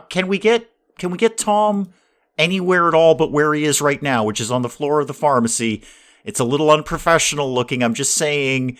Can we get Tom anywhere at all but where he is right now, which is on the floor of the pharmacy? It's a little unprofessional looking, I'm just saying.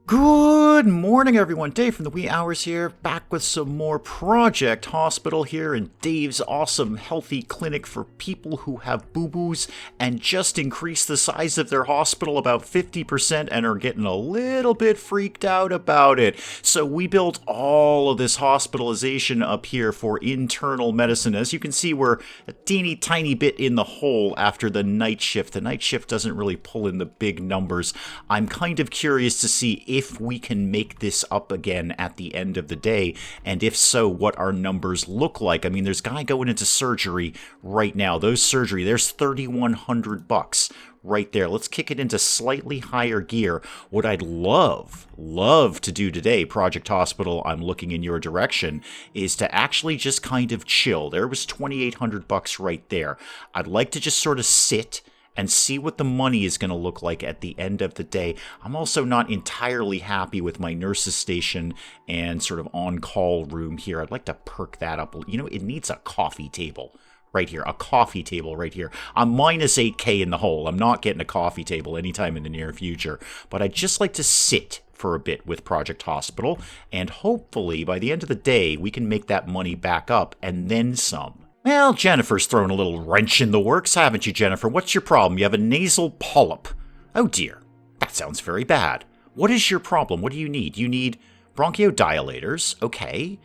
Good morning, everyone. Dave from the wee hours here, back with some more Project Hospital here in Dave's awesome healthy clinic for people who have boo-boos and just increased the size of their hospital about 50% and are getting a little bit freaked out about it. So we built all of this hospitalization up here for internal medicine. As you can see, we're a teeny tiny bit in the hole after the night shift. The night shift doesn't really pull in the big numbers. I'm kind of curious to see if we can make this up again at the end of the day, and if so, what our numbers look like. I mean, there's a guy going into surgery right now. There's $3,100 right there. Let's kick it into slightly higher gear. What I'd love to do today, Project Hospital, I'm looking in your direction, is to actually just kind of chill. There was $2,800 right there. I'd like to just sort of sit and see what the money is going to look like at the end of the day. I'm also not entirely happy with my nurse's station and sort of on-call room here. I'd like to perk that up. You know, it needs a coffee table right here. A coffee table right here. I'm minus 8K in the hole. I'm not getting a coffee table anytime in the near future. But I'd just like to sit for a bit with Project Hospital, and hopefully by the end of the day, we can make that money back up and then some. Well, Jennifer's thrown a little wrench in the works, haven't you, Jennifer? What's your problem? You have a nasal polyp. Oh dear, that sounds very bad. What is your problem? What do you need? You need bronchodilators, okay.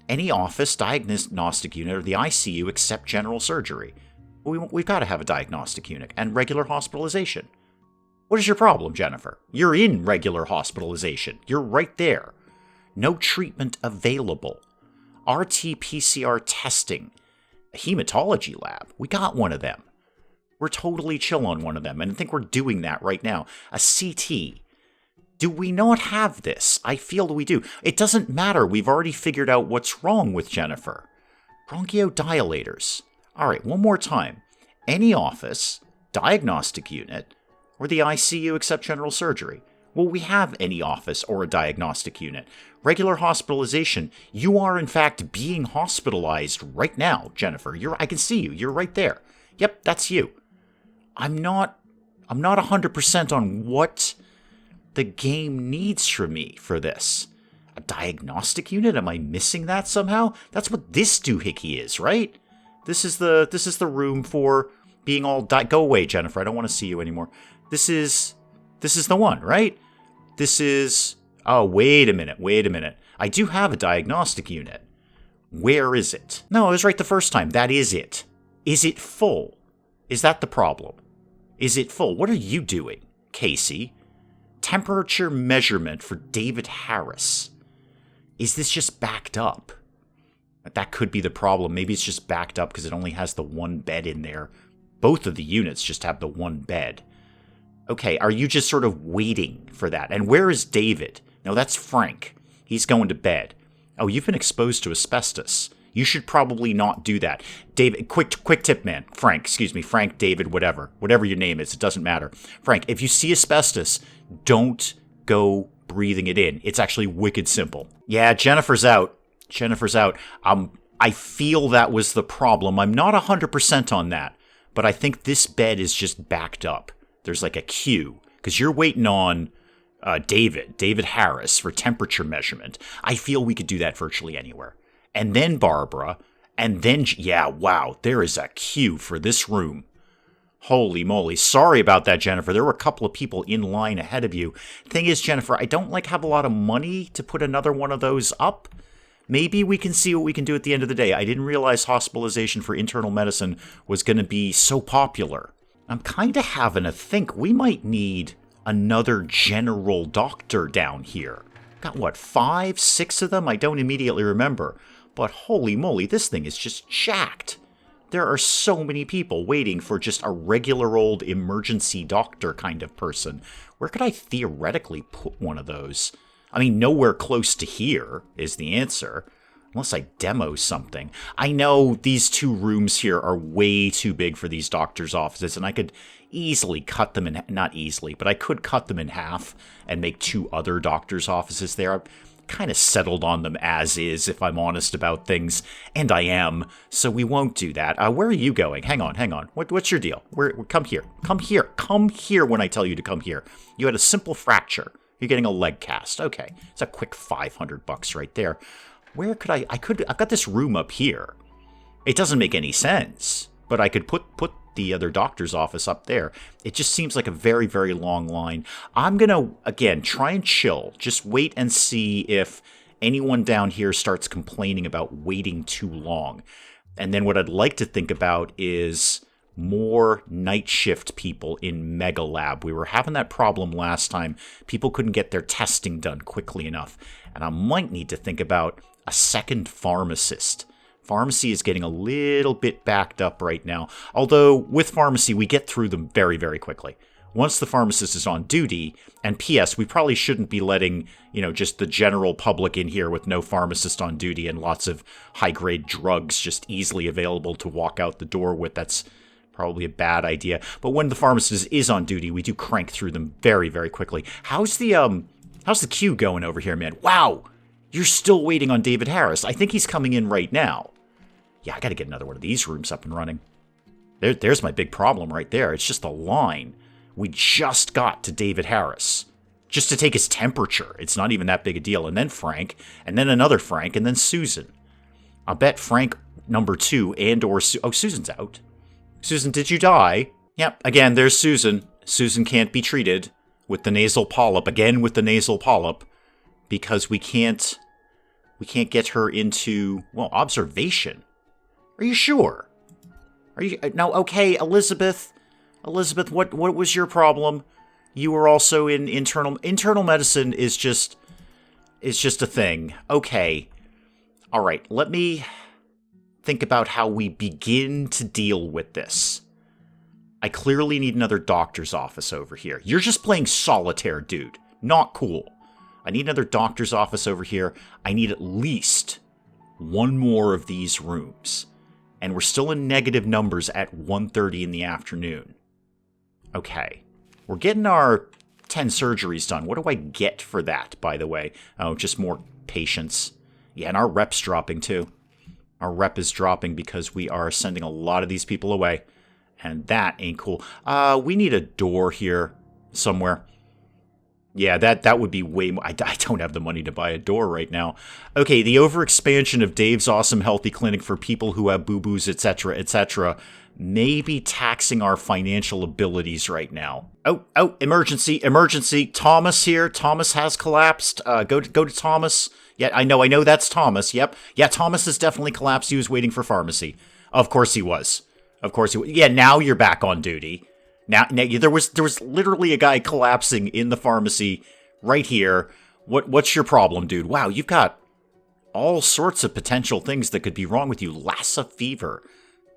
Any office diagnostic unit or the ICU except general surgery. We've got to have a diagnostic unit and regular hospitalization. What is your problem, Jennifer? You're in regular hospitalization. You're right there. No treatment available. RT-PCR testing. A hematology lab. We got one of them. We're totally chill on one of them, and I think we're doing that right now. A CT. Do we not have this? I feel we do. It doesn't matter. We've already figured out what's wrong with Jennifer. Bronchodilators. All right, one more time. Any office, diagnostic unit, or the ICU except general surgery. Well, we have any office or a diagnostic unit. Regular hospitalization. You are, in fact, being hospitalized right now, Jennifer. I can see you. You're right there. Yep, that's you. I'm not 100% on what the game needs from me for this. A diagnostic unit? Am I missing that somehow? That's what this doohickey is, right? This is the room for being all go away, Jennifer. I don't want to see you anymore. This is the one, right? This is... Oh, wait a minute. I do have a diagnostic unit. Where is it? No, I was right the first time. That is it. Is it full? Is that the problem? Is it full? What are you doing, Casey? Temperature measurement for David Harris. Is this just backed up? That could be the problem. Maybe it's just backed up because it only has the one bed in there. Both of the units just have the one bed. Okay, are you just sort of waiting for that? And where is David? No, that's Frank. He's going to bed. Oh, you've been exposed to asbestos. You should probably not do that. David, quick tip, man. Frank, David, whatever your name is, it doesn't matter. Frank, if you see asbestos, don't go breathing it in. It's actually wicked simple. Yeah, Jennifer's out. I feel that was the problem. I'm not 100% on that, but I think this bed is just backed up. There's like a queue, because you're waiting on David Harris for temperature measurement. I feel we could do that virtually anywhere. And then Barbara, and then, yeah, wow, there is a queue for this room. Holy moly. Sorry about that, Jennifer. There were a couple of people in line ahead of you. Thing is, Jennifer, I don't have a lot of money to put another one of those up. Maybe we can see what we can do at the end of the day. I didn't realize hospitalization for internal medicine was going to be so popular. I'm kind of having a think we might need another general doctor down here. Got what, 5, 6 of them? I don't immediately remember. But holy moly, this thing is just jacked. There are so many people waiting for just a regular old emergency doctor kind of person. Where could I theoretically put one of those? I mean, nowhere close to here is the answer. Unless I demo something. I know these 2 rooms here are way too big for these doctors' offices, and I could easily cut them in, not easily, but I could cut them in half and make 2 other doctors' offices there. kind of settled on them as is, if I'm honest about things, and I am, so we won't do that. Where are you going? Hang on. What's your deal? Come here when I tell you to come here. You had a simple fracture. You're getting a leg cast. Okay, it's a quick $500 right there. Where could I've got this room up here. It doesn't make any sense, but I could put the other doctor's office up there. It just seems like a very, very long line. I'm going to, again, try and chill. Just wait and see if anyone down here starts complaining about waiting too long. And then what I'd like to think about is more night shift people in Mega Lab. We were having that problem last time. People couldn't get their testing done quickly enough. And I might need to think about a second pharmacist. Pharmacy is getting a little bit backed up right now. Although, with pharmacy, we get through them very, very quickly. Once the pharmacist is on duty, and P.S., we probably shouldn't be letting, just the general public in here with no pharmacist on duty and lots of high-grade drugs just easily available to walk out the door with. That's probably a bad idea. But when the pharmacist is on duty, we do crank through them very, very quickly. How's the queue going over here, man? Wow! You're still waiting on David Harris. I think he's coming in right now. Yeah, I gotta get another one of these rooms up and running. There's my big problem right there. It's just a line. We just got to David Harris. Just to take his temperature. It's not even that big a deal. And then Frank, and then another Frank, and then Susan. I'll bet Frank number 2 and or... Susan's out. Susan, did you die? Yep, again, there's Susan. Susan can't be treated with the nasal polyp. Again with the nasal polyp. Because we can't get her into, observation. Are you sure? Are you now? Okay, Elizabeth, what was your problem? You were also in internal medicine is just a thing. Okay, all right. Let me think about how we begin to deal with this. I clearly need another doctor's office over here. You're just playing solitaire, dude. Not cool. I need another doctor's office over here. I need at least one more of these rooms. And we're still in negative numbers at 1:30 in the afternoon. Okay. We're getting our 10 surgeries done. What do I get for that, by the way? Oh, just more patients. Yeah, and our rep's dropping too. Our rep is dropping because we are sending a lot of these people away. And that ain't cool. We need a door here somewhere. Yeah, that would be way more. I don't have the money to buy a door right now. Okay, the overexpansion of Dave's Awesome Healthy Clinic for people who have boo-boos, etc., may be taxing our financial abilities right now. Oh, emergency. Thomas here. Thomas has collapsed. Go to Thomas. Yeah, I know that's Thomas. Yep. Yeah, Thomas has definitely collapsed. He was waiting for pharmacy. Of course he was. Yeah, now you're back on duty. Now there was literally a guy collapsing in the pharmacy right here. What's your problem, dude? Wow, you've got all sorts of potential things that could be wrong with you. Lassa fever,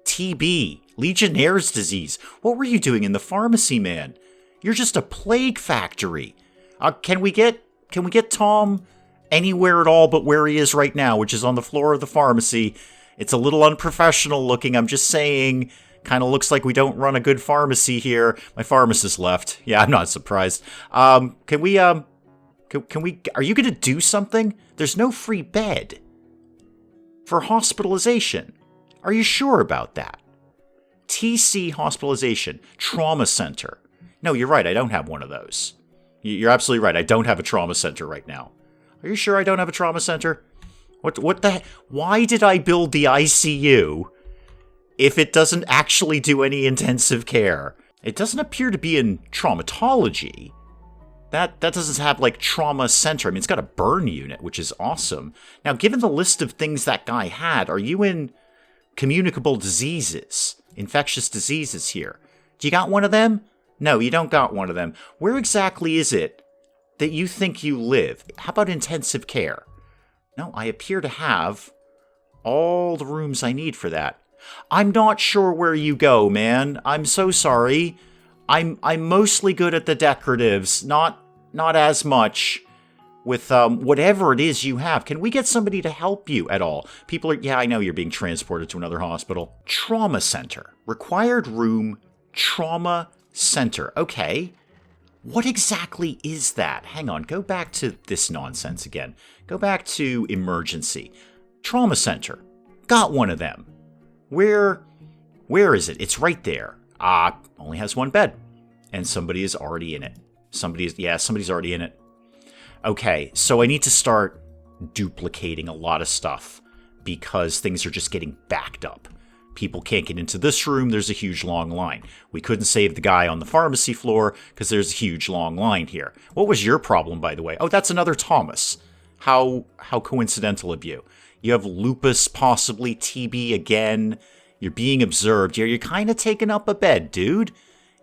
TB, Legionnaire's disease. What were you doing in the pharmacy, man? You're just a plague factory. Can we get Tom anywhere at all but where he is right now, which is on the floor of the pharmacy? It's a little unprofessional looking. I'm just saying. Kind of looks like we don't run a good pharmacy here. My pharmacist left. Yeah, I'm not surprised. Can we, are you going to do something? There's no free bed for hospitalization. Are you sure about that? TC hospitalization, trauma center. No, you're right. I don't have one of those. You're absolutely right. I don't have a trauma center right now. Are you sure I don't have a trauma center? What the, why did I build the ICU if it doesn't actually do any intensive care? It doesn't appear to be in traumatology. That doesn't have, like, trauma center. I mean, it's got a burn unit, which is awesome. Now, given the list of things that guy had, are you in communicable diseases, infectious diseases here? Do you got one of them? No, you don't got one of them. Where exactly is it that you think you live? How about intensive care? No, I appear to have all the rooms I need for that. I'm not sure where you go, man. I'm so sorry. I'm mostly good at the decoratives, not as much with whatever it is you have. Can we get somebody to help you at all? People are, yeah, I know you're being transported to another hospital. Trauma center. Required room, trauma center. Okay. What exactly is that? Hang on, go back to this nonsense again. Go back to emergency. Trauma center. Got one of them. Where is it? It's right there. Only has one bed. And somebody is already in it. Somebody's already in it. Okay, so I need to start duplicating a lot of stuff because things are just getting backed up. People can't get into this room, there's a huge long line. We couldn't save the guy on the pharmacy floor because there's a huge long line here. What was your problem, by the way? Oh, that's another Thomas. How coincidental of you. You have lupus, possibly TB again. You're being observed. You're kind of taking up a bed, dude.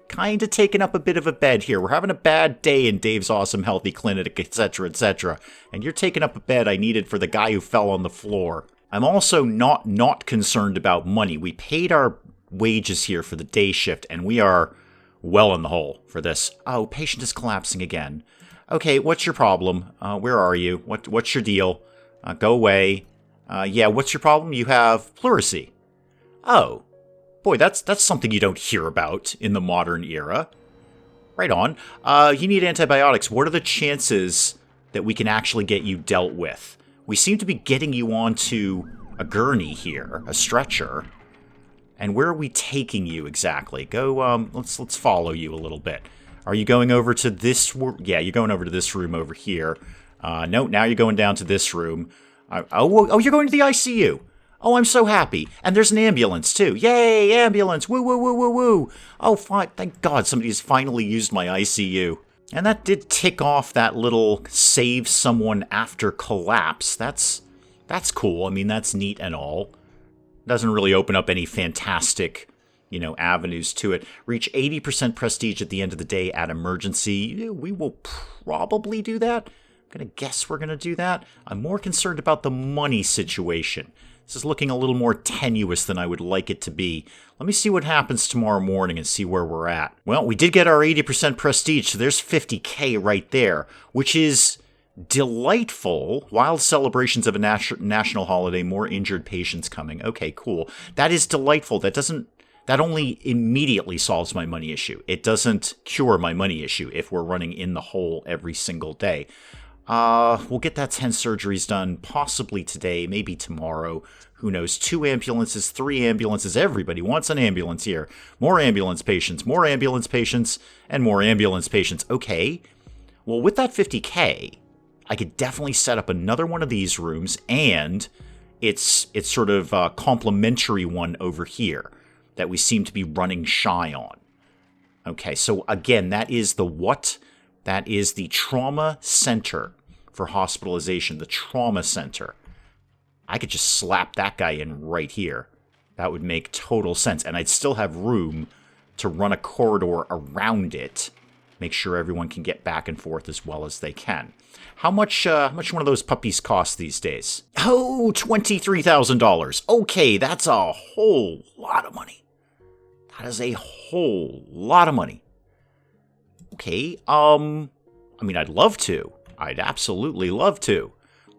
Kind of taking up a bit of a bed here. We're having a bad day in Dave's Awesome Healthy Clinic, etc., etc. And you're taking up a bed I needed for the guy who fell on the floor. I'm also not concerned about money. We paid our wages here for the day shift, and we are well in the hole for this. Oh, patient is collapsing again. Okay, what's your problem? Where are you? What's your deal? Go away. Yeah, what's your problem? You have pleurisy. Oh, boy, that's something you don't hear about in the modern era. Right on. You need antibiotics. What are the chances that we can actually get you dealt with? We seem to be getting you onto a gurney here, a stretcher. And where are we taking you exactly? Go, let's follow you a little bit. Are you going over to this? Yeah, you're going over to this room over here. No, now you're going down to this room. Oh, you're going to the ICU. Oh, I'm so happy. And there's an ambulance, too. Yay, ambulance. Woo, woo, woo, woo, woo. Oh, fine. Thank God somebody's finally used my ICU. And that did tick off that little save someone after collapse. That's cool. I mean, that's neat and all. Doesn't really open up any fantastic, avenues to it. Reach 80% prestige at the end of the day at emergency. We will probably do that. I'm going to guess we're going to do that. I'm more concerned about the money situation. This is looking a little more tenuous than I would like it to be. Let me see what happens tomorrow morning and see where we're at. Well, we did get our 80% prestige, so there's 50K right there, which is delightful. Wild celebrations of a national holiday, more injured patients coming. Okay, cool. That is delightful. That only immediately solves my money issue. It doesn't cure my money issue if we're running in the hole every single day. We'll get that 10 surgeries done possibly today, maybe tomorrow. Who knows? 2 ambulances, 3 ambulances. Everybody wants an ambulance here. More ambulance patients, and more ambulance patients. Okay. Well, with that 50K, I could definitely set up another one of these rooms, and it's sort of a complementary one over here that we seem to be running shy on. Okay, so again, that is the what? That is the trauma center for hospitalization, the trauma center. I could just slap that guy in right here. That would make total sense. And I'd still have room to run a corridor around it. Make sure everyone can get back and forth as well as they can. How much one of those puppies cost these days? Oh, $23,000. Okay, that's a whole lot of money. That is a whole lot of money. Okay, I'd love to. I'd absolutely love to.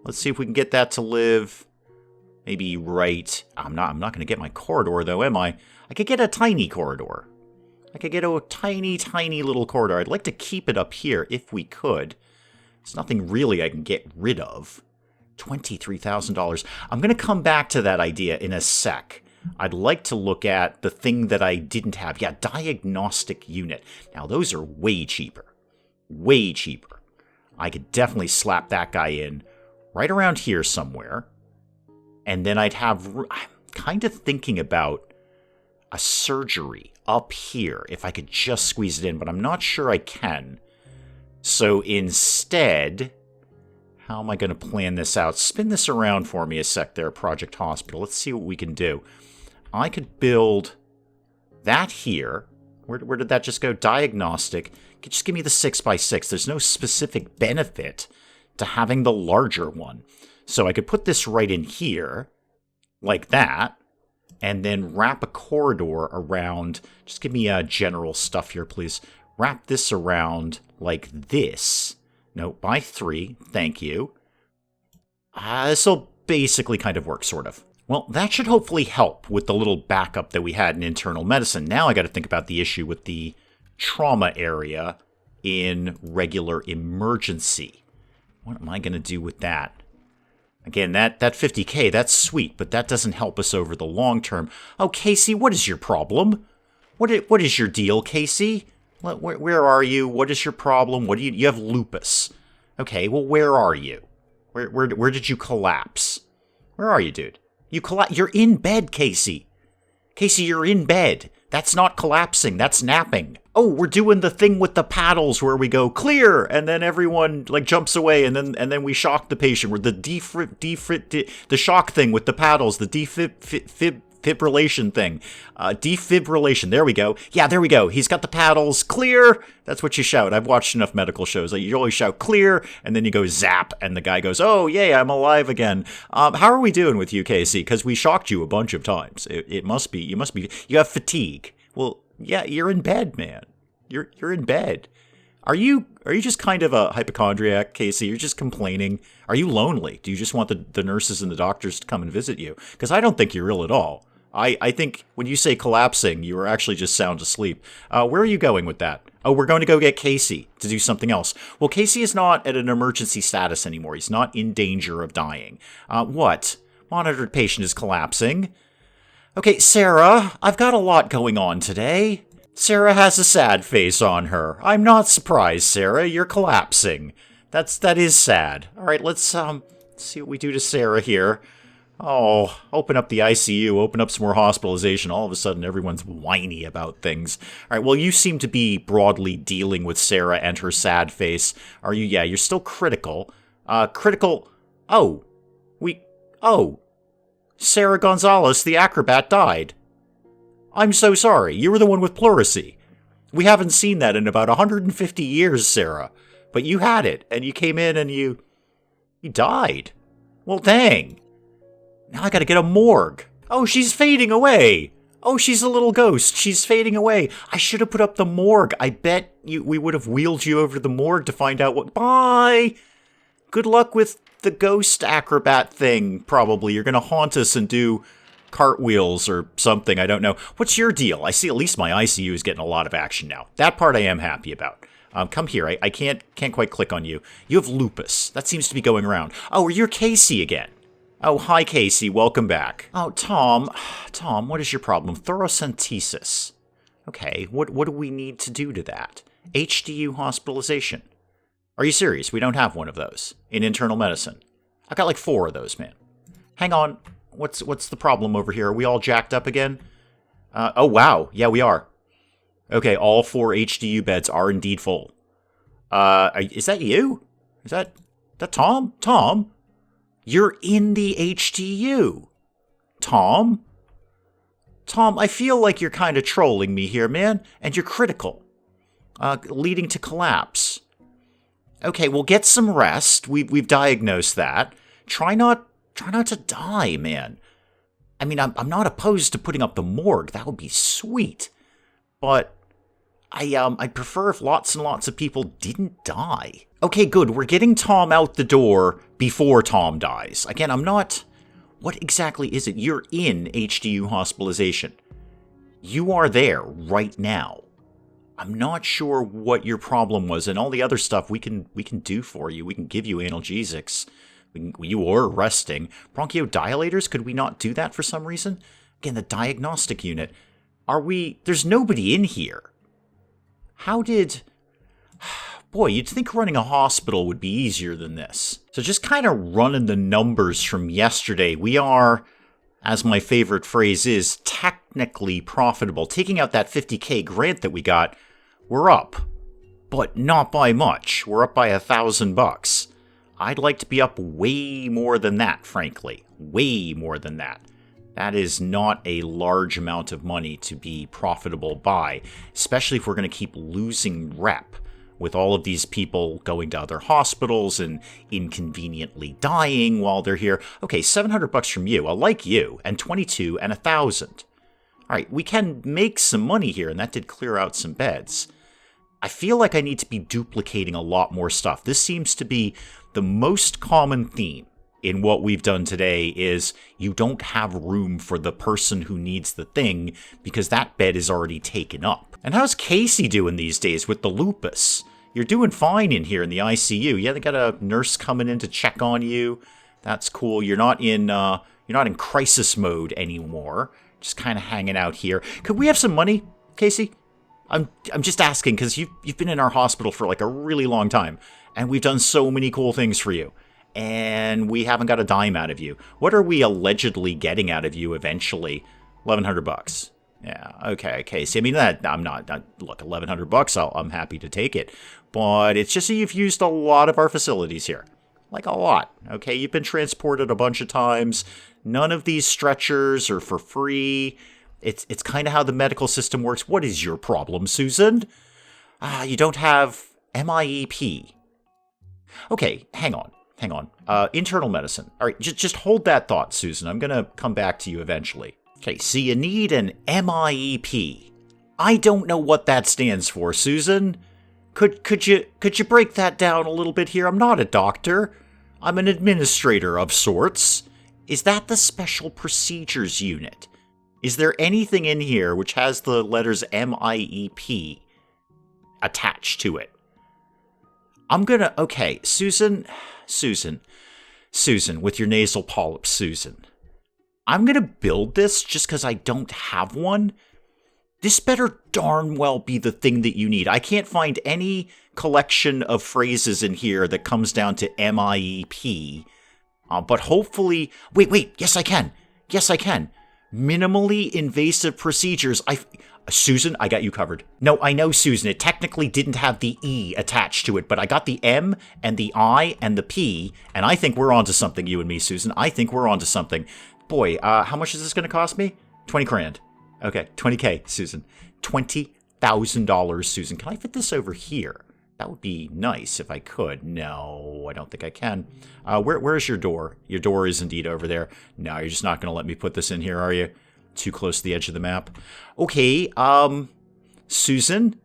Let's see if we can get that to live maybe right. I'm not going to get my corridor, though, am I? I could get a tiny corridor. I could get a tiny, tiny little corridor. I'd like to keep it up here if we could. There's nothing really I can get rid of. $23,000. I'm going to come back to that idea in a sec. I'd like to look at the thing that I didn't have. Yeah, diagnostic unit. Now, those are way cheaper. Way cheaper. I could definitely slap that guy in right around here somewhere. And then I'd have... I'm kind of thinking about a surgery up here, if I could just squeeze it in, but I'm not sure I can. So instead... How am I going to plan this out? Spin this around for me a sec there, Project Hospital. Let's see what we can do. I could build that here. Where did that just go? Diagnostic. Just give me the 6x6. There's no specific benefit to having the larger one. So I could put this right in here, like that, and then wrap a corridor around. Just give me general stuff here, please. Wrap this around like this. No, by 3. Thank you. This will basically kind of work, sort of. Well, that should hopefully help with the little backup that we had in internal medicine. Now I got to think about the issue with the trauma area in regular emergency. What am I going to do with that? Again, that 50K, that's sweet, but that doesn't help us over the long term. Oh, Casey, what is your problem? What is your deal, Casey? Where are you? What is your problem? What do you have lupus? Okay, well, where are you? Where did you collapse? Where are you, dude? You're in bed, Casey. Casey, you're in bed. That's not collapsing. That's napping. Oh, we're doing the thing with the paddles where we go clear, and then everyone like jumps away, and then we shock the patient. We're the shock thing with the paddles, the defibrillation thing. Defibrillation. There we go. Yeah, there we go. He's got the paddles. Clear. That's what you shout. I've watched enough medical shows. Like, you always shout clear, and then you go zap, and the guy goes, oh, yay, I'm alive again. How are we doing with you, Casey? Because we shocked you a bunch of times. You have fatigue. Well, yeah, you're in bed, man. You're in bed. Are you just kind of a hypochondriac, Casey? You're just complaining. Are you lonely? Do you just want the nurses and the doctors to come and visit you? Because I don't think you're ill at all. I think when you say collapsing, you are actually just sound asleep. Where are you going with that? Oh, we're going to go get Casey to do something else. Well, Casey is not at an emergency status anymore. He's not in danger of dying. What? Monitored patient is collapsing. Okay, Sarah, I've got a lot going on today. Sarah has a sad face on her. I'm not surprised, Sarah. You're collapsing. That is sad. All right, let's see what we do to Sarah here. Oh, open up the ICU, open up some more hospitalization. All of a sudden, everyone's whiny about things. All right, well, you seem to be broadly dealing with Sarah and her sad face. Are you? Yeah, you're still critical. Critical. Oh. Sarah Gonzalez, the acrobat, died. I'm so sorry. You were the one with pleurisy. We haven't seen that in about 150 years, Sarah. But you had it, and you came in and you died. Well, dang. Now I gotta get a morgue. Oh, she's fading away. Oh, she's a little ghost. She's fading away. I should have put up the morgue. I bet we would have wheeled you over to the morgue to find out what... Bye! Good luck with the ghost acrobat thing, probably. You're gonna haunt us and do cartwheels or something. I don't know. What's your deal? I see at least my ICU is getting a lot of action now. That part I am happy about. Come here. I can't quite click on you. You have lupus. That seems to be going around. Oh, you're Casey again. Oh, hi, Casey. Welcome back. Oh, Tom, what is your problem? Thoracentesis. Okay, what do we need to do to that? HDU hospitalization. Are you serious? We don't have one of those in internal medicine. I've got like 4 of those, man. Hang on. What's the problem over here? Are we all jacked up again? Oh, wow. Yeah, we are. Okay, all 4 HDU beds are indeed full. Is that you? Is that Tom? Tom? You're in the HDU. Tom? Tom, I feel like you're kind of trolling me here, man, and you're critical. Leading to collapse. Okay, well, get some rest. We've diagnosed that. Try not to die, man. I mean, I'm not opposed to putting up the morgue. That would be sweet. But I'd prefer if lots and lots of people didn't die. Okay, good. We're getting Tom out the door before Tom dies. Again, I'm not... What exactly is it? You're in HDU hospitalization. You are there right now. I'm not sure what your problem was, and all the other stuff we can do for you. We can give you analgesics. You were resting. Bronchodilators, could we not do that for some reason? Again, the diagnostic unit. There's nobody in here. How did... Boy, you'd think running a hospital would be easier than this. So just kind of running the numbers from yesterday, we are, as my favorite phrase is, technically profitable. Taking out that 50K grant that we got, we're up. But not by much. We're up by $1,000. I'd like to be up way more than that, frankly. Way more than that. That is not a large amount of money to be profitable by, especially if we're going to keep losing rep with all of these people going to other hospitals and inconveniently dying while they're here. Okay, $700 from you. I like you. And 22 and 1,000. All right, we can make some money here, and that did clear out some beds. I feel like I need to be duplicating a lot more stuff. This seems to be the most common theme in what we've done today is you don't have room for the person who needs the thing because that bed is already taken up. And how's Casey doing these days with the lupus? You're doing fine in here in the ICU. Yeah, they got a nurse coming in to check on you. That's cool. You're not in crisis mode anymore. Just kind of hanging out here. Could we have some money, Casey? I'm just asking because you've been in our hospital for like a really long time, and we've done so many cool things for you, and we haven't got a dime out of you. What are we allegedly getting out of you eventually? $1,100. Yeah, okay, Casey. I mean, I'm not look, $1,100. I'm happy to take it, but it's just that you've used a lot of our facilities here. Like a lot, okay? You've been transported a bunch of times. None of these stretchers are for free. It's kind of how the medical system works. What is your problem, Susan? You don't have MIEP. Okay, hang on. Internal medicine. All right, just hold that thought, Susan. I'm going to come back to you eventually. Okay, so you need an MIEP. I don't know what that stands for, Susan. Could you break that down a little bit here? I'm not a doctor. I'm an administrator of sorts. Is that the special procedures unit? Is there anything in here which has the letters MIEP attached to it? Okay, Susan, with your nasal polyps, Susan. I'm gonna build this just because I don't have one. This better darn well be the thing that you need. I can't find any collection of phrases in here that comes down to MIEP. But hopefully... Wait. Yes, I can. Minimally invasive procedures. Susan, I got you covered. No, I know, Susan. It technically didn't have the E attached to it, but I got the M and the I and the P, and I think we're onto something, you and me, Susan. I think we're onto something. Boy, how much is this going to cost me? 20 grand. Okay, 20K, Susan. $20,000, Susan. Can I fit this over here? That would be nice if I could. No, I don't think I can. Where's your door? Your door is indeed over there. No, you're just not going to let me put this in here, are you? Too close to the edge of the map. Okay, Susan,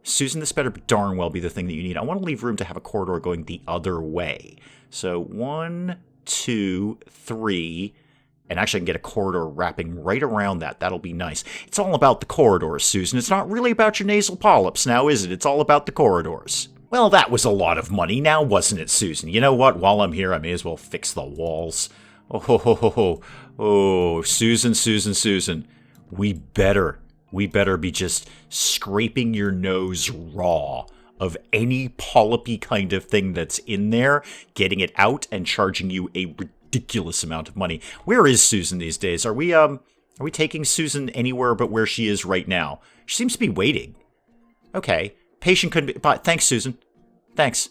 this better darn well be the thing that you need. I want to leave room to have a corridor going the other way. So 1, 2, 3... And actually, I can get a corridor wrapping right around that. That'll be nice. It's all about the corridors, Susan. It's not really about your nasal polyps now, is it? It's all about the corridors. Well, that was a lot of money now, wasn't it, Susan? You know what? While I'm here, I may as well fix the walls. Oh, Susan. We better be just scraping your nose raw of any polypy kind of thing that's in there, getting it out and charging you a ridiculous amount of money. Where is Susan these days? Are we taking Susan anywhere but where she is right now? She seems to be waiting. Okay. Patient couldn't be... But thanks, Susan. Thanks.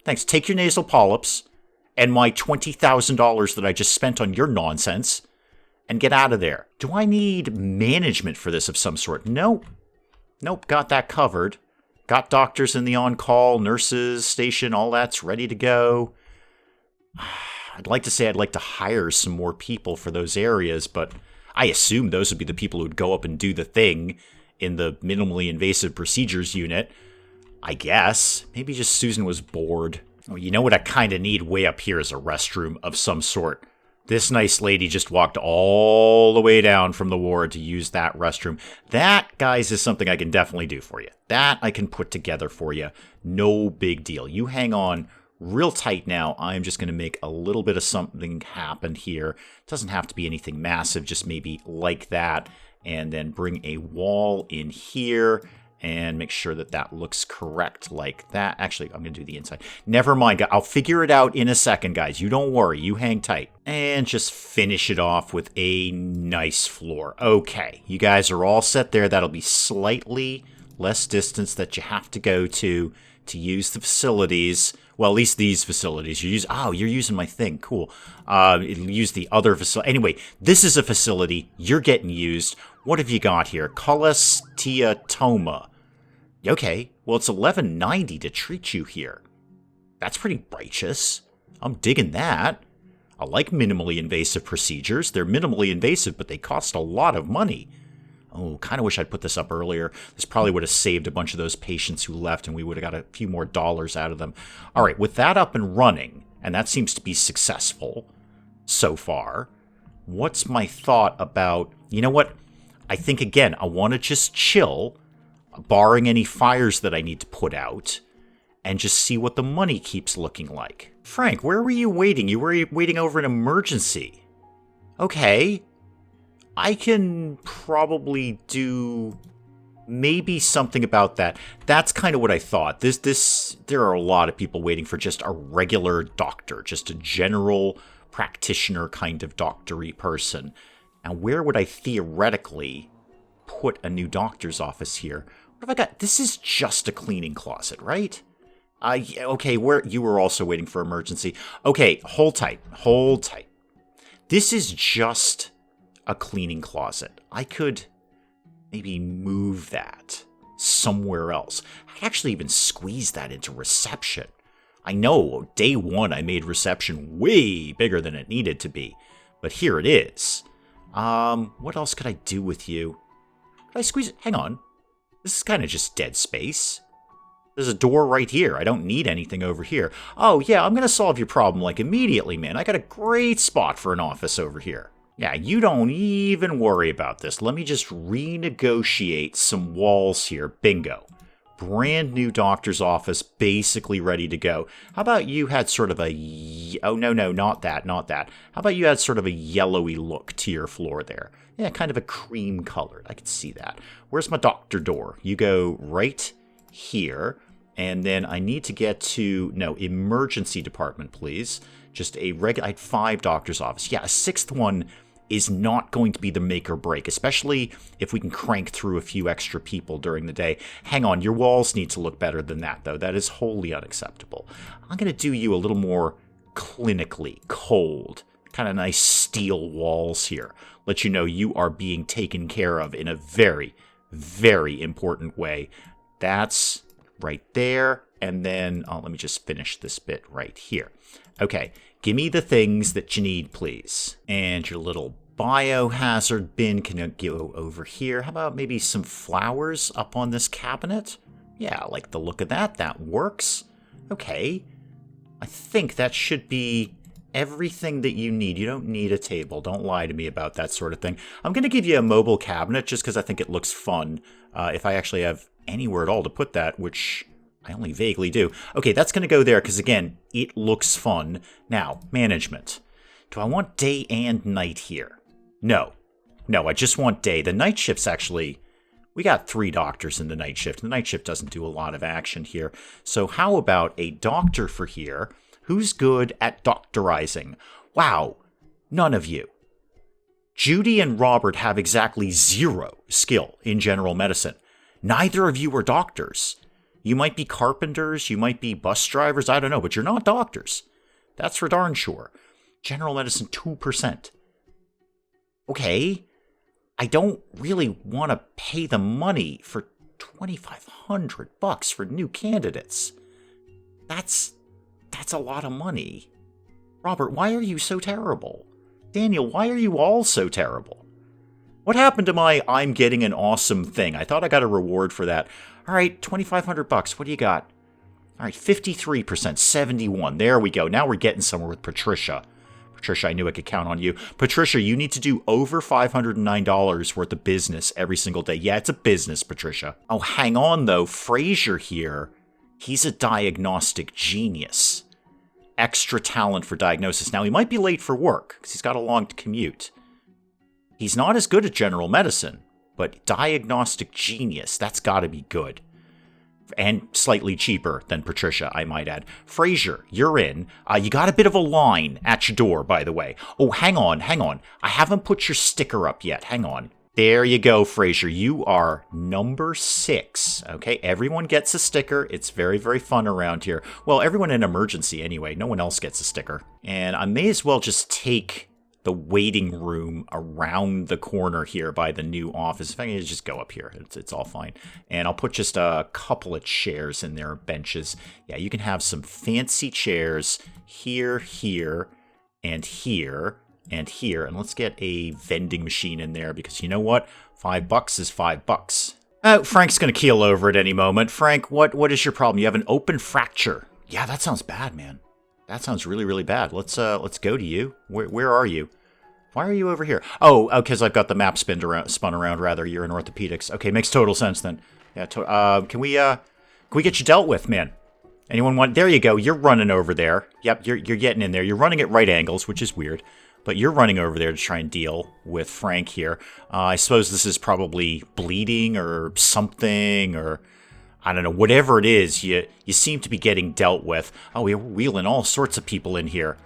Take your nasal polyps and my $20,000 that I just spent on your nonsense and get out of there. Do I need management for this of some sort? Nope, got that covered. Got doctors in the on-call, nurses, station, all that's ready to go. I'd like to say I'd like to hire some more people for those areas, but I assume those would be the people who'd go up and do the thing in the minimally invasive procedures unit. I guess. Maybe just Susan was bored. Oh, you know what I kind of need way up here is a restroom of some sort. This nice lady just walked all the way down from the ward to use that restroom. That, guys, is something I can definitely do for you. That I can put together for you. No big deal. You hang on real tight now. I'm just going to make a little bit of something happen here. It doesn't have to be anything massive, just maybe like that. And then bring a wall in here and make sure that that looks correct like that. Actually, I'm going to do the inside. Never mind. I'll figure it out in a second, guys. You don't worry. You hang tight. And just finish it off with a nice floor. Okay. You guys are all set there. That'll be slightly less distance that you have to go to use the facilities. Well, at least these facilities. You're using my thing. Cool. Use the other facility. Anyway, this is a facility. You're getting used. What have you got here? Cholesteatoma. Okay. Well, it's $11.90 to treat you here. That's pretty righteous. I'm digging that. I like minimally invasive procedures. They're minimally invasive, but they cost a lot of money. Oh, kind of wish I'd put this up earlier. This probably would have saved a bunch of those patients who left, and we would have got a few more dollars out of them. All right, with that up and running, and that seems to be successful so far, what's my thought about, you know what? I think, again, I want to just chill, barring any fires that I need to put out. and just see what the money keeps looking like. Frank, where were you waiting? You were waiting over an emergency. Okay. I can probably do maybe something about that. That's kind of what I thought. There are a lot of people waiting for just a regular doctor, just a general practitioner kind of doctor-y person. Now, where would I theoretically put a new doctor's office here? What have I got? This is just a cleaning closet, right? Okay, where you were also waiting for emergency. Okay, hold tight. This is just a cleaning closet. I could maybe move that somewhere else. I'd actually even squeeze that into reception. I know, day one I made reception way bigger than it needed to be, but here it is. What else could I do with you? Could I squeeze it? Hang on. This is kind of just dead space. There's a door right here. I don't need anything over here. Oh, yeah, I'm going to solve your problem, like, immediately, man. I got a great spot for an office over here. Yeah, you don't even worry about this. Let me just renegotiate some walls here. Bingo. Brand new doctor's office, basically ready to go. How about you had sort of a... Oh, no, not that. How about you had sort of a yellowy look to your floor there? Yeah, kind of a cream colored. I could see that. Where's my doctor door? You go right here. And then I need to get to, emergency department, please. Just a regular, I had 5 doctor's office. Yeah, a 6th one is not going to be the make or break, especially if we can crank through a few extra people during the day. Hang on, your walls need to look better than that, though. That is wholly unacceptable. I'm going to do you a little more clinically cold. Kind of nice steel walls here. Let you know you are being taken care of in a very, very important way. That's right there, and then let me just finish this bit right here. Okay, give me the things that you need, please. And your little biohazard bin can go over here. How about maybe some flowers up on this cabinet? Yeah, I like the look of that. That works. Okay, I think that should be everything that you need. You don't need a table. Don't lie to me about that sort of thing. I'm going to give you a mobile cabinet just because I think it looks fun. If I actually have anywhere at all to put that, which I only vaguely do. Okay, that's going to go there because, again, it looks fun. Now, management. Do I want day and night here? No, I just want day. The night shift's actually... We got 3 doctors in the night shift. The night shift doesn't do a lot of action here. So how about a doctor for here? Who's good at doctorizing? Wow, none of you. Judy and Robert have exactly 0 skill in general medicine. Neither of you are doctors. You might be carpenters, you might be bus drivers, I don't know, but you're not doctors. That's for darn sure. General medicine, 2%. Okay, I don't really want to pay the money for $2,500 for new candidates. That's a lot of money. Robert, why are you so terrible? Daniel, why are you all so terrible? What happened to my I'm getting an awesome thing? I thought I got a reward for that. All right, $2,500. What do you got? All right, 53%, 71. There we go. Now we're getting somewhere with Patricia. Patricia, I knew I could count on you. Patricia, you need to do over $509 worth of business every single day. Yeah, it's a business, Patricia. Oh, hang on, though. Fraser here, he's a diagnostic genius. Extra talent for diagnosis. Now, he might be late for work because he's got a long commute. He's not as good at general medicine, but diagnostic genius, that's got to be good. And slightly cheaper than Patricia, I might add. Fraser, you're in. You got a bit of a line at your door, by the way. Oh, hang on. I haven't put your sticker up yet. Hang on. There you go, Fraser. You are number 6. Okay, everyone gets a sticker. It's very, very fun around here. Well, everyone in emergency anyway. No one else gets a sticker. And I may as well just take the waiting room around the corner here by the new office. If I can just go up here, it's all fine. And I'll put just a couple of chairs in there, benches. Yeah, you can have some fancy chairs here, and here, and here. And let's get a vending machine in there because you know what? $5 is $5. Oh, Frank's going to keel over at any moment. Frank, what is your problem? You have an open fracture. Yeah, that sounds bad, man. That sounds really, really bad. Let's go to you. Where are you? Why are you over here? Oh, because I've got the map spun around. Rather, you're in orthopedics. Okay, makes total sense then. Yeah. Can we get you dealt with, man? Anyone want? There you go. You're running over there. Yep, you're getting in there. You're running at right angles, which is weird. But you're running over there to try and deal with Frank here. I suppose this is probably bleeding or something, or I don't know. Whatever it is, you seem to be getting dealt with. Oh, we're wheeling all sorts of people in here.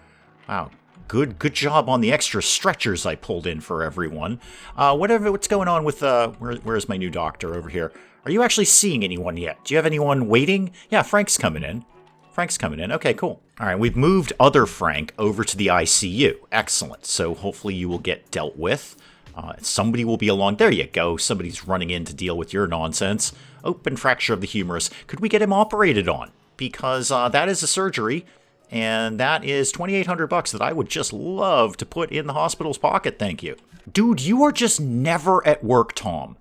Wow. Good job on the extra stretchers I pulled in for everyone. What's going on with where's my new doctor over here? Are you actually seeing anyone yet? Do you have anyone waiting? Yeah, Frank's coming in. Okay, cool. All right, we've moved other Frank over to the ICU. Excellent. So hopefully you will get dealt with. Somebody will be along. There you go. Somebody's running in to deal with your nonsense. Open fracture of the humerus. Could we get him operated on? Because that is a surgery. And that is $2,800 that I would just love to put in the hospital's pocket, thank you. Dude, you are just never at work, Tom.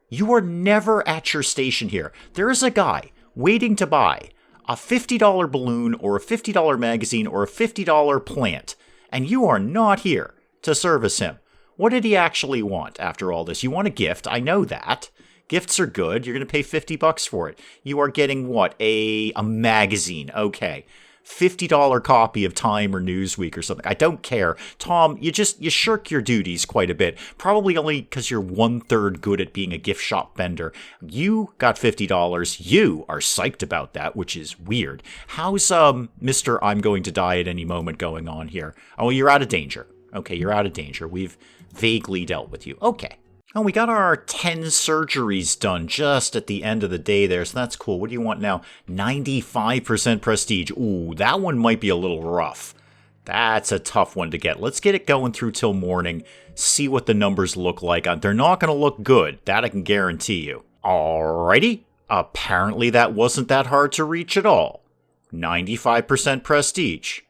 You are never at your station here. There is a guy waiting to buy a $50 balloon or a $50 magazine or a $50 plant, and you are not here to service him. What did he actually want after all this? You want a gift, I know that. Gifts are good. You're going to pay $50 for it. You are getting what? A magazine. Okay. $50 copy of Time or Newsweek or something. I don't care. Tom, you shirk your duties quite a bit. Probably only because you're 1/3 good at being a gift shop vendor. You got $50. You are psyched about that, which is weird. How's Mr. I'm going to die at any moment going on here? Oh, you're out of danger. Okay, you're out of danger. We've vaguely dealt with you. Okay. Oh, we got our 10 surgeries done just at the end of the day there, so that's cool. What do you want now? 95% prestige. Ooh, that one might be a little rough. That's a tough one to get. Let's get it going through till morning, see what the numbers look like. They're not going to look good, that I can guarantee you. Alrighty, apparently that wasn't that hard to reach at all. 95% prestige.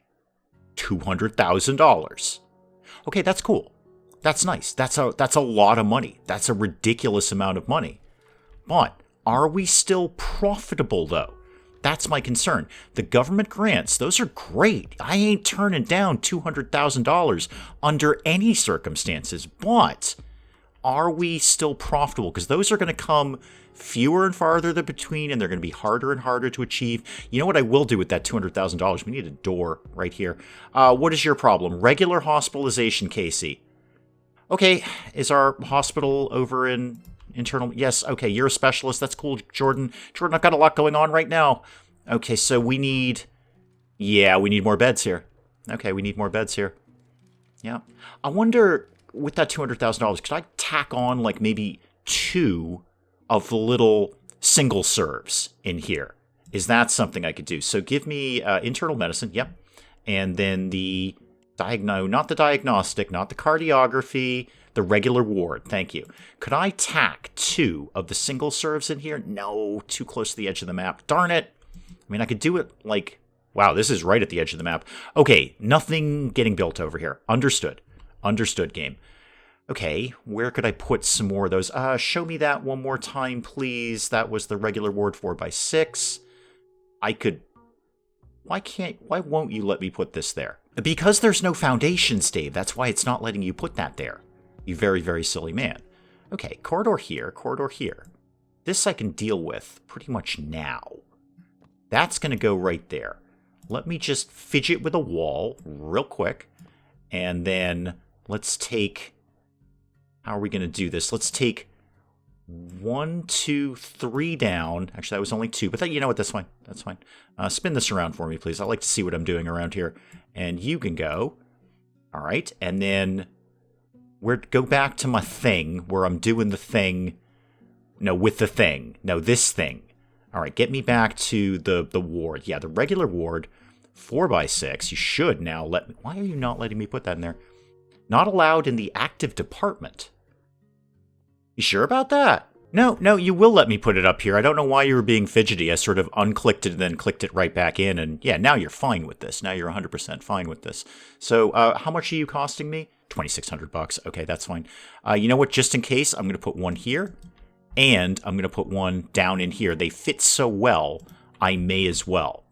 $200,000. Okay, that's cool. That's nice. That's a lot of money. That's a ridiculous amount of money. But are we still profitable, though? That's my concern. The government grants, those are great. I ain't turning down $200,000 under any circumstances. But are we still profitable? Because those are going to come fewer and farther between, and they're going to be harder and harder to achieve. You know what I will do with that $200,000? We need a door right here. What is your problem? Regular hospitalization, Casey. Okay, is our hospital over in internal? Yes, okay, you're a specialist. That's cool, Jordan. Jordan, I've got a lot going on right now. Okay, so we need more beds here. Okay, we need more beds here. Yeah. I wonder, with that $200,000, could I tack on, like, maybe 2 of the little single serves in here? Is that something I could do? So give me internal medicine, yep. And then the... not the diagnostic, not the cardiography, the regular ward. Thank you. Could I tack 2 of the single serves in here? No, too close to the edge of the map. Darn it. I mean, I could do it like, wow, this is right at the edge of the map. Okay, nothing getting built over here. Understood. Understood, game. Okay, where could I put some more of those? Show me that one more time, please. That was the regular ward 4x6. I could... Why won't you let me put this there? Because there's no foundations, Dave. That's why it's not letting you put that there. You very, very silly man. Okay, corridor here, corridor here. This I can deal with pretty much now. That's going to go right there. Let me just fidget with a wall real quick. And then let's take... How are we going to do this? Let's take 1, 2, 3 down. Actually, that was only 2. But you know what? That's fine. That's fine. Spin this around for me, please. I like to see what I'm doing around here. And you can go. All right. And then go back to my thing where I'm doing the thing. No, with the thing. No, this thing. All right. Get me back to the ward. Yeah, the regular ward. 4x6. You should now let me. Why are you not letting me put that in there? Not allowed in the active department. You sure about that? No, you will let me put it up here. I don't know why you were being fidgety. I sort of unclicked it and then clicked it right back in. And yeah, now you're fine with this. Now you're 100% fine with this. So how much are you costing me? $2,600. Okay, that's fine. You know what? Just in case, I'm going to put one here. And I'm going to put one down in here. They fit so well, I may as well.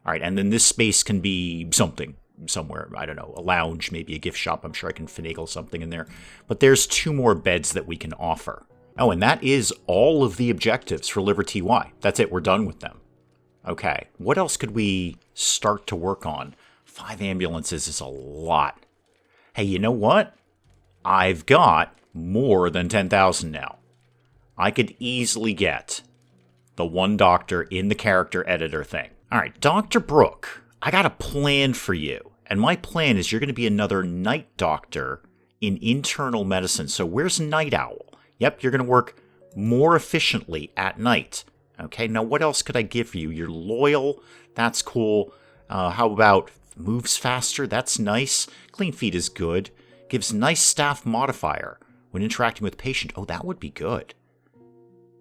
All right, and then this space can be something. Somewhere, I don't know, a lounge, maybe a gift shop. I'm sure I can finagle something in there. But there's 2 more beds that we can offer. Oh, and that is all of the objectives for Liver TY. That's it, we're done with them. Okay, what else could we start to work on? 5 ambulances is a lot. Hey, you know what? I've got more than 10,000 now. I could easily get the 1 doctor in the character editor thing. All right, Dr. Brooke, I got a plan for you. And my plan is you're going to be another night doctor in internal medicine. So where's Night Owl? Yep, you're going to work more efficiently at night. Okay, now what else could I give you? You're loyal. That's cool. How about moves faster? That's nice. Clean feet is good. Gives nice staff modifier when interacting with patient. Oh, that would be good.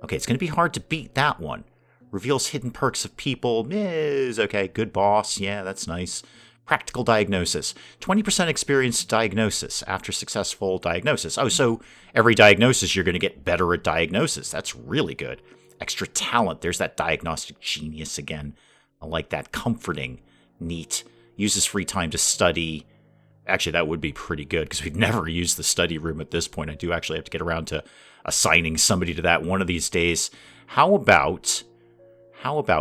Okay, it's going to be hard to beat that one. Reveals hidden perks of people. Is okay. Good boss. Yeah, that's nice. Practical diagnosis. 20% experienced diagnosis after successful diagnosis. Oh, so every diagnosis you're going to get better at diagnosis. That's really good. Extra talent. There's that diagnostic genius again. I like that. Comforting. Neat. Uses free time to study. Actually, that would be pretty good because we've never used the study room at this point. I do actually have to get around to assigning somebody to that one of these days. How about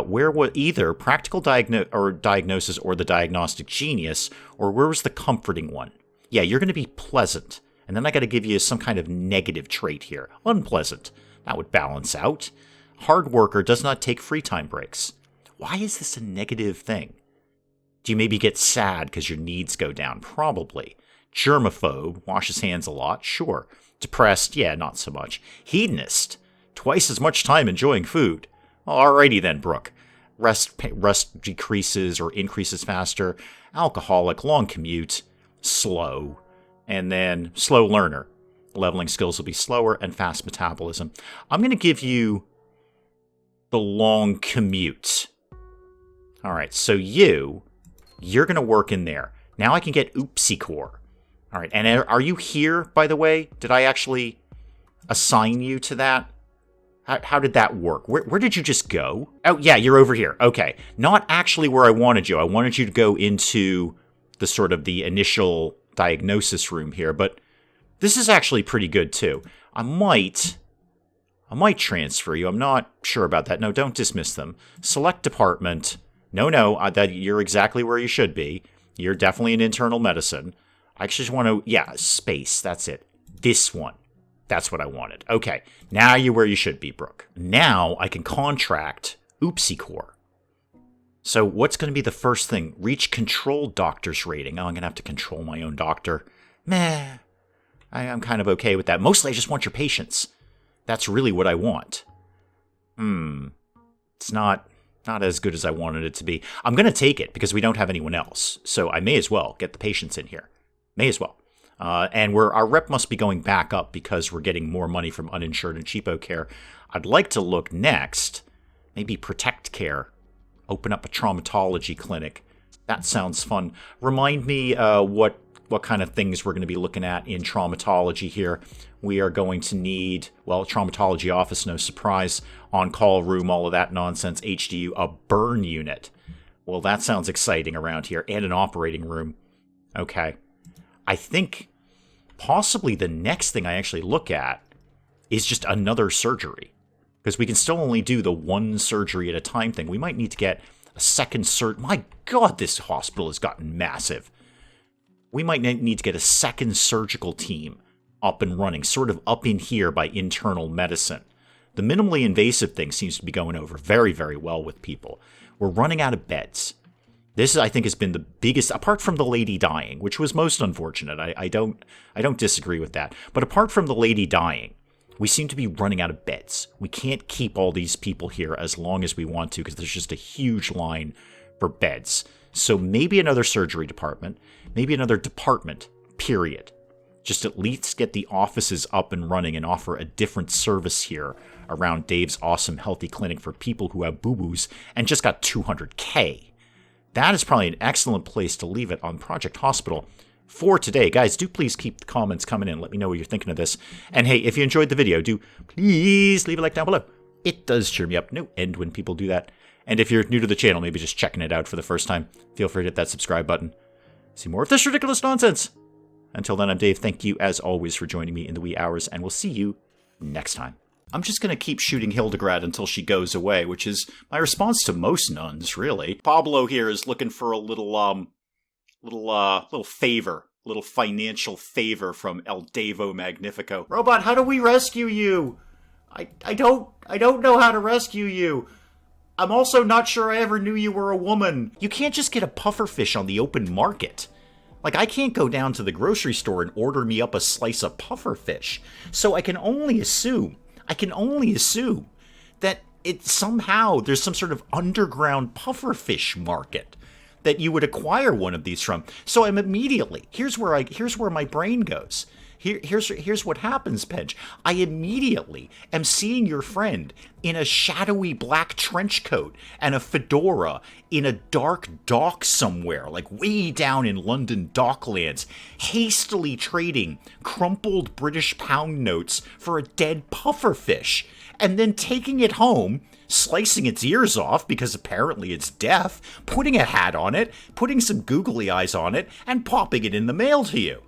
where was either practical diagnosis or the diagnostic genius, or where was the comforting one? Yeah, you're going to be pleasant. And then I got to give you some kind of negative trait here. Unpleasant. That would balance out. Hard worker does not take free time breaks. Why is this a negative thing? Do you maybe get sad because your needs go down? Probably. Germaphobe, washes hands a lot, sure. Depressed, yeah, not so much. Hedonist, twice as much time enjoying food. Alrighty then, Brooke. Rest decreases or increases faster. Alcoholic, long commute, slow. And then slow learner. Leveling skills will be slower and fast metabolism. I'm going to give you the long commute. Alright, so you're going to work in there. Now I can get Oopsie Core. All right, and are you here, by the way? Did I actually assign you to that? How did that work? Where did you just go? Oh, yeah, you're over here. Okay, not actually where I wanted you. I wanted you to go into the sort of the initial diagnosis room here, but this is actually pretty good, too. I might transfer you. I'm not sure about that. No, don't dismiss them. Select department. No, that you're exactly where you should be. You're definitely in internal medicine. I just want to, yeah, space. That's it. This one. That's what I wanted. Okay, now you're where you should be, Brooke. Now I can contract Oopsie Core. So what's going to be the first thing? Reach controlled doctor's rating. Oh, I'm going to have to control my own doctor. Meh. I'm kind of okay with that. Mostly I just want your patience. That's really what I want. It's not as good as I wanted it to be. I'm going to take it because we don't have anyone else. So I may as well get the patients in here. May as well. And our rep must be going back up because we're getting more money from uninsured and cheapo care. I'd like to look next, maybe protect care. Open up a traumatology clinic. That sounds fun. Remind me what kind of things we're going to be looking at in traumatology here. We are going to need, well, traumatology office, no surprise, on-call room, all of that nonsense, HDU, a burn unit. Well, that sounds exciting around here, and an operating room. Okay. I think possibly the next thing I actually look at is just another surgery. Because we can still only do the one surgery at a time thing. We might need to get a second My God, this hospital has gotten massive. We might need to get a second surgical team up and running, sort of up in here by internal medicine. The minimally invasive thing seems to be going over very, very well with people. We're running out of beds. This, I think, has been the biggest, apart from the lady dying, which was most unfortunate. I don't disagree with that. But apart from the lady dying, we seem to be running out of beds. We can't keep all these people here as long as we want to because there's just a huge line for beds. So maybe another surgery department, maybe another department, period. Just at least get the offices up and running and offer a different service here around Dave's awesome healthy clinic for people who have boo-boos and just got $200K. That is probably an excellent place to leave it on Project Hospital for today. Guys, do please keep the comments coming in. Let me know what you're thinking of this. And hey, if you enjoyed the video, do please leave a like down below. It does cheer me up. No end when people do that. And if you're new to the channel, maybe just checking it out for the first time, feel free to hit that subscribe button. See more of this ridiculous nonsense. Until then, I'm Dave. Thank you, as always, for joining me in the wee hours, and we'll see you next time. I'm just going to keep shooting Hildegard until she goes away, which is my response to most nuns, really. Pablo here is looking for a little favor, little financial favor from El Devo Magnifico. Robot, how do we rescue you? I don't know how to rescue you. I'm also not sure I ever knew you were a woman. You can't just get a pufferfish on the open market. Like, I can't go down to the grocery store and order me up a slice of pufferfish. So I can only assume that somehow there's some sort of underground pufferfish market that you would acquire one of these from. So I'm immediately, here's where my brain goes. Here's what happens, Pedge. I immediately am seeing your friend in a shadowy black trench coat and a fedora in a dark dock somewhere, like way down in London Docklands, hastily trading crumpled British pound notes for a dead pufferfish, and then taking it home, slicing its ears off because apparently it's deaf, putting a hat on it, putting some googly eyes on it, and popping it in the mail to you.